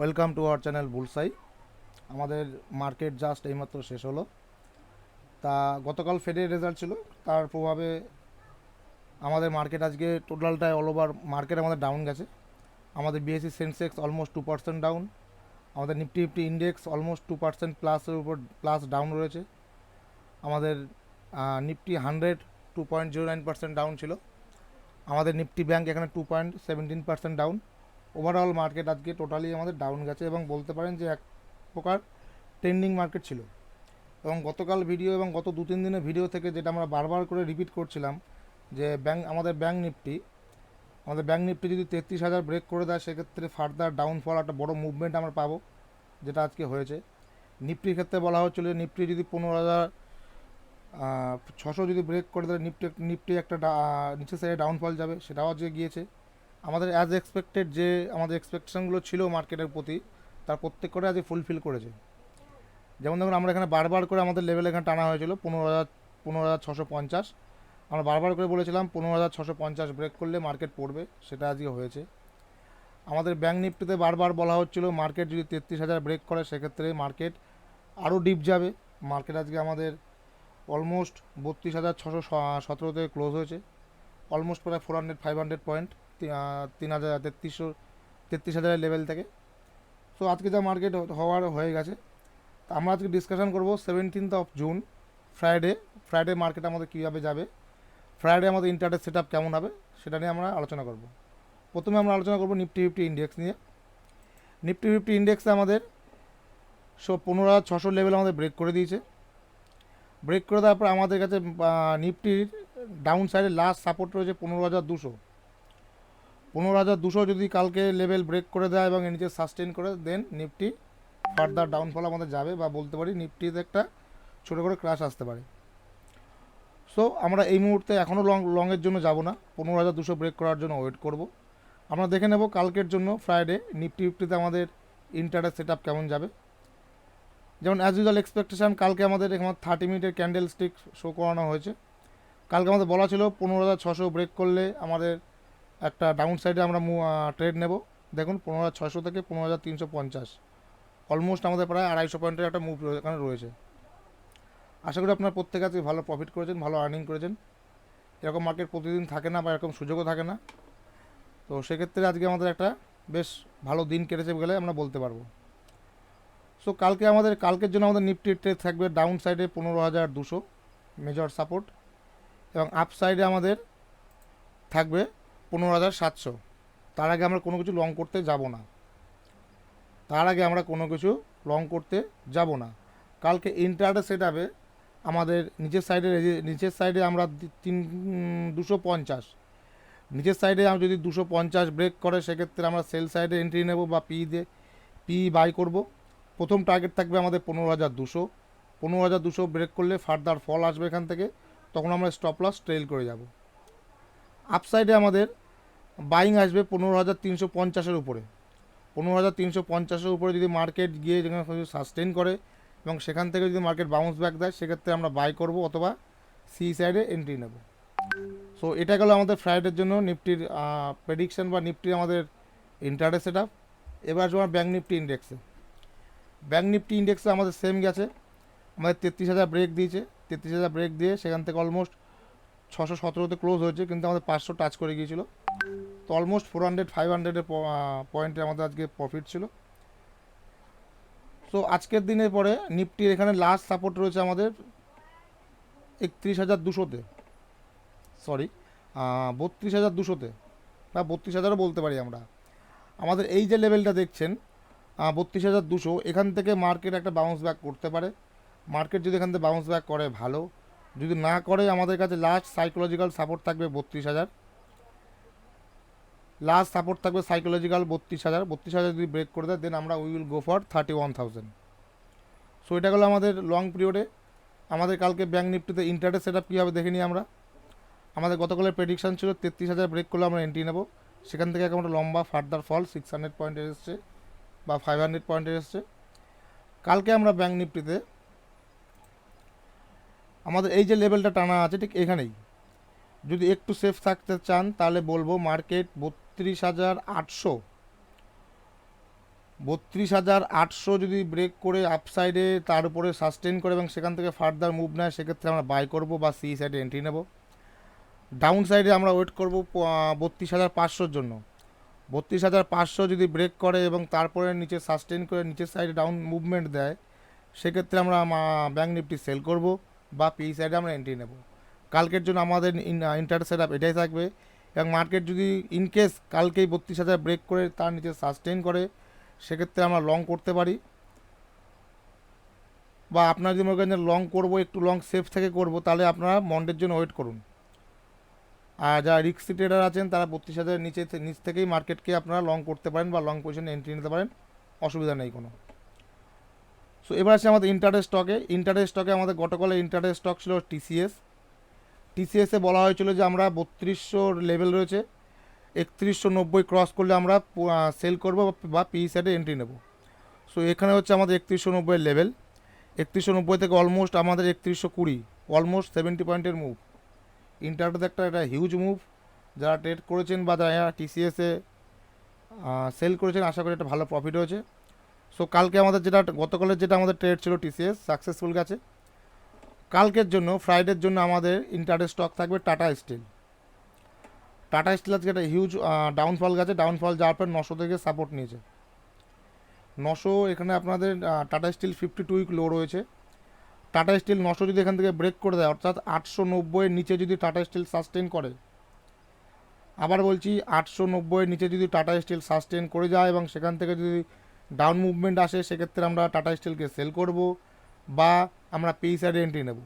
Welcome to our channel Bullseye. আমাদের market just এইমাত্র শেষ হলো। তা গতকাল ফেডের রেজাল্ট ছিল, তার প্রভাবে আমাদের মার্কেট আজকে টোটালটাই অল ওভার মার্কেট আমাদের ডাউন গেছে। আমাদের বিএসসি সেন্সেক্স অলমোস্ট 2% ডাউন, আমাদের নিফটি ফিফটি ইন্ডেক্স অলমোস্ট 2% প্লাসের উপর প্লাস ডাউন রয়েছে। আমাদের নিফটি 2.09% ডাউন ছিল। আমাদের নিফটি ব্যাংক এখানে 2.17% ডাউন। ওভারঅল মার্কেট আজকে টোটালি আমাদের ডাউন গেছে এবং বলতে পারেন যে এক প্রকার ট্রেন্ডিং মার্কেট ছিল। এবং গতকাল ভিডিও এবং গত 2-3 দিনের ভিডিও থেকে যেটা আমরা বারবার করে রিপিট করছিলাম যে আমাদের ব্যাংক নিফটি যদি 33,000 ব্রেক করে দেয় সেক্ষেত্রে ফার্দার ডাউনফল একটা বড় মুভমেন্ট আমরা পাবো, যেটা আজকে হয়েছে। নিফটির ক্ষেত্রে বলা হচ্ছিল নিফটি যদি 15,600 যদি ব্রেক করে দেয় নিফটি একটা নিচের সাইডে ডাউনফল যাবে, সেটাও আজকে গিয়েছে। আমাদের অ্যাজ এক্সপেক্টেড যে আমাদের এক্সপেকটেশনগুলো ছিল মার্কেটের প্রতি, তার প্রত্যেক করে আজকে ফুলফিল করেছে। যেমন ধরুন আমরা এখানে বারবার করে আমাদের লেভেল এখানে টানা হয়েছিল 15,650। আমরা বারবার করে বলেছিলাম 15,650 ব্রেক করলে মার্কেট পড়বে, সেটা আজকে হয়েছে। আমাদের ব্যাংক নিফটিতে বারবার বলা হচ্ছিল মার্কেট যদি 33,000 ব্রেক করে সেক্ষেত্রে মার্কেট আরও ডিপ যাবে। মার্কেট আজকে আমাদের অলমোস্ট 32,617 ক্লোজ হয়েছে, অলমোস্ট প্রায় 500 পয়েন্ট, 33,000 লেভেল থেকে। সো আজকে যা মার্কেট হওয়ার হয়ে গেছে। তা আমরা আজকে ডিসকাশন করবো 17th জুন ফ্রাইডে মার্কেট আমাদের কীভাবে যাবে, ফ্রাইডে আমাদের ইন্টারডে সেট আপ কেমন হবে, সেটা নিয়ে আমরা আলোচনা করব। প্রথমে আমরা আলোচনা করব নিফটি ফিফটি ইন্ডেক্স নিয়ে। নিফটি ফিফটি ইন্ডেক্সে আমাদের 15,600 লেভেল আমাদের ব্রেক করে দিয়েছে। ব্রেক করে দেওয়ার পর আমাদের কাছে নিফটির ডাউন সাইডে লাস্ট সাপোর্ট রয়েছে 15,200। 15,200 যদি কালকে লেভেল ব্রেক করে দেয় এবং এর নিচে সাস্টেন করে দেন নিফটি ফার্দার ডাউনফল আমাদের যাবে, বা বলতে পারি নিফটিতে একটা ছোটো করে ক্র্যাশ আসতে পারে। সো আমরা এই মুহূর্তে এখনও লংয়ের জন্য যাব না, 15,200 ব্রেক করার জন্য ওয়েট করব। আমরা দেখে নেব কালকের জন্য ফ্রাইডে নিফটি ফিফটিতে আমাদের ইন্টারডে সেট আপ কেমন যাবে। যেমন অ্যাজ ইউজুয়াল এক্সপেকটেশান, কালকে আমাদের এখানে 30 মিনিটের ক্যান্ডেল স্টিক শো করানো হয়েছে। কালকে আমাদের বলা ছিল 15,600 ব্রেক করলে আমাদের একটা ডাউন সাইডে আমরা ট্রেড নেব। দেখুন 15,600 থেকে 15,350, অলমোস্ট আমাদের প্রায় 250 পয়েন্টের একটা মুভ এখানে রয়েছে। আশা করি আপনারা প্রত্যেকে আজকে ভালো প্রফিট করেছেন, ভালো আর্নিং করেছেন। এরকম মার্কেট প্রতিদিন থাকে না, বা এরকম সুযোগও থাকে না। তো সেক্ষেত্রে আজকে আমাদের একটা বেশ ভালো দিন কেটেছে বলে আমরা বলতে পারবো। সো কালকের জন্য আমাদের নিফটি ট্রেড থাকবে ডাউন সাইডে 15,200 মেজর সাপোর্ট, এবং আপ সাইডে আমাদের থাকবে 15,700। তার আগে আমরা কোনো কিছু লং করতে যাব না। কালকে ইন্টারডে সেট আপে আমাদের নিচের সাইডে আমরা 250, নিচের সাইডে আমরা যদি 250 ব্রেক করে সেক্ষেত্রে আমরা সেল সাইডে এন্ট্রি নেব বা পি বাই করব। প্রথম টার্গেট থাকবে আমাদের 15,200। 15,200 ব্রেক করলে ফার্দার ফল আসবে এখান থেকে, তখন আমরা স্টপ লস ট্রেল করে যাব। আপ সাইডে আমাদের বাইং আসবে 15,350-এর উপরে। 15,350-এর উপরে যদি মার্কেট গিয়ে যেখানে সাস্টেন করে এবং সেখান থেকে যদি মার্কেট বাউন্স ব্যাক দেয় সেক্ষেত্রে আমরা বাই করব অথবা সি সাইডে এন্ট্রি নেব। সো এটা গেল আমাদের ফ্রাইডের জন্য নিফটির প্রেডিকশন বা নিফটির আমাদের ইন্টারডে সেট আপ। এবার আসবো ব্যাঙ্ক নিফটি ইন্ডেক্সে আমাদের সেম গেছে। আমাদের 33,000 ব্রেক দিয়েছে, 33,000 ব্রেক দিয়ে সেখান থেকে অলমোস্ট 617-তে ক্লোজ হয়েছে, কিন্তু আমাদের 500 টাচ করে গিয়েছিল। তো অলমোস্ট 500 পয়েন্টে আমাদের আজকে প্রফিট ছিল। সো আজকের দিনের পরে নিফটির এখানে লাস্ট সাপোর্ট রয়েছে আমাদের 31,200-তে, 32,200-তে, বা 32,000ও বলতে পারি আমরা। আমাদের এই যে লেভেলটা দেখছেন 32,200, এখান থেকে মার্কেট একটা বাউন্স ব্যাক করতে পারে। মার্কেট যদি এখান থেকে বাউন্স ব্যাক করে ভালো, যদি না করে আমাদের কাছে লাস্ট সাইকোলজিক্যাল সাপোর্ট থাকবে 32,000। লাস্ট সাপোর্ট থাকবে সাইকোলজিক্যাল 32,000 যদি ব্রেক করে দেয় দেন আমরা উইল গো ফর 31,000। সো এটা গেলো আমাদের লং পিরিয়ডে। আমাদের কালকে ব্যাঙ্ক নিফটিতে ইন্টারডে সেট আপ কীভাবে দেখে নিই আমরা। আমাদের গতকালের প্রেডিকশান ছিল 33,000 ব্রেক করলে আমরা এন্ট্রি নেব। সেখান থেকে একটা লম্বা ফার্দার ফল 600 পয়েন্টের এসছে বা 500 পয়েন্টের এসছে। কালকে আমরা ব্যাঙ্ক নিফটিতে আমাদের এই যে লেভেলটা টানা আছে ঠিক এখানেই, যদি একটু সেফ থাকতে চান তাহলে বলবো মার্কেট 32,800 32,800 যদি ব্রেক করে আপসাইডে তার উপরে সাস্টেন করে এবং সেখান থেকে ফার্দার মুভ নেয়, সেক্ষেত্রে আমরা বাই করব বা সি সাইডে এন্ট্রি নেব। ডাউন সাইডে আমরা ওয়েট করব 32,500-র জন্য। 32,500 যদি ব্রেক করে এবং তারপরে নিচে সাস্টেন করে নিচের সাইডে ডাউন মুভমেন্ট দেয়, সেক্ষেত্রে আমরা ব্যাঙ্ক নিফটি সেল করব বা পি সাইডে আমরা এন্ট্রি নেব। কালকের জন্য আমাদের ইন্টার সেট আপ এটাই থাকবে। এবং মার্কেট যদি ইনকেস কালকেই 32,000 ব্রেক করে তার নিচে সাস্টেন করে, সেক্ষেত্রে আমরা লং করতে পারি। বা আপনারা যদি মনে করেন যে লং করবো, একটু লং সেফ থেকে করব, তাহলে আপনারা মন্ডের জন্য ওয়েট করুন। আর যারা রিস্কি ট্রেডার আছেন তারা 32,000 নিচ থেকেই মার্কেটকে আপনারা লং করতে পারেন বা লং পজিশনে এন্ট্রি নিতে পারেন, অসুবিধা নেই কোনো। সো এবার আছে আমাদের ইন্টারেস্ট স্টকে। ইন্টারেস্ট স্টকে আমাদের গতকালে ইন্টারেস্ট স্টক ছিল টিসিএস। টিসিএসে বলা হয়েছিল যে আমরা 3200 লেভেল রয়েছে, 3190 ক্রস করলে আমরা সেল করব বা পি সাইডে এন্ট্রি নেব। সো এখানে হচ্ছে আমাদের 3190 লেভেল। 3190 থেকে অলমোস্ট আমাদের 3120, অলমোস্ট 70 পয়েন্টের মুভ। ইন্টারডেতে একটা হিউজ মুভ। যারা ট্রেড করেছেন বা যারা টিসিএসে সেল করেছেন, আশা করি একটা ভালো প্রফিট হয়েছে। সো কালকে আমাদের গতকালের যেটা আমাদের ট্রেড ছিল টিসিএস সাকসেসফুল গেছে। কালকের জন্য ফ্রাইডের জন্য আমাদের ইন্টারেস্ট স্টক থাকবে টাটা স্টিল। টাটা স্টিল আজকে একটা হিউজ ডাউনফল গেছে। ডাউনফল যাওয়ার পর 900 থেকে সাপোর্ট নিয়েছে। 900 এখানে আপনাদের টাটা স্টিল 52 উইক লো রয়েছে। টাটা স্টিল 900 যদি এখান থেকে ব্রেক করে দেয়, অর্থাৎ 890-এর নিচে যদি টাটা স্টিল সাস্টেন করে, আবার বলছি 890-এর নিচে যদি টাটা স্টিল সাস্টেন করে যায় এবং সেখান থেকে যদি ডাউন মুভমেন্ট আসে, সেক্ষেত্রে আমরা টাটা স্টিলকে সেল করব বা আমরা পি সাইডে এন্ট্রি নেব।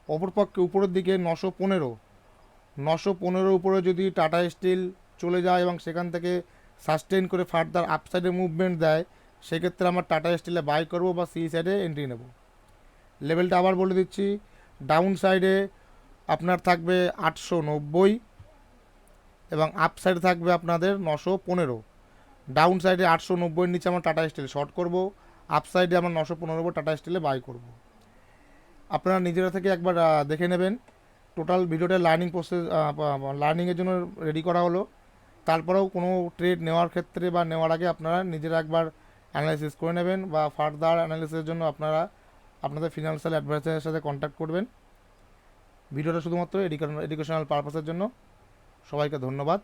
অপরপক্ষে উপরের দিকে 915 উপরে যদি টাটা স্টিল চলে যায় এবং সেখান থেকে সাস্টেন করে ফার্দার আপসাইডে মুভমেন্ট দেয়, সেক্ষেত্রে আমরা টাটা স্টিলে বাই করব বা সি সাইডে এন্ট্রি নেব। লেভেলটা আবার বলে দিচ্ছি, ডাউন সাইডে আপনার থাকবে 890 এবং আপ সাইডে থাকবে আপনাদের 915। ডাউন সাইডে 890-এর নিচে আমরা টাটা স্টিল শর্ট করব, আপ সাইডে আমরা 915 টাটা স্টিলে বাই করব। আপনারা নিজেরা থেকে একবার দেখে নেবেন। টোটাল ভিডিওটা লার্নিং প্রসেস, লার্নিংয়ের জন্য রেডি করা হলো। তারপরেও কোনো ট্রেড নেওয়ার ক্ষেত্রে বা নেওয়ার আগে আপনারা নিজেরা একবার অ্যানালাইসিস করে নেবেন বা ফার্দার অ্যানালিসিসের জন্য আপনারা আপনাদের ফিনান্সিয়াল অ্যাডভাইসারের সাথে কন্ট্যাক্ট করবেন। ভিডিওটা শুধুমাত্র এডুকেশনাল পারপাসের জন্য। সবাইকে ধন্যবাদ।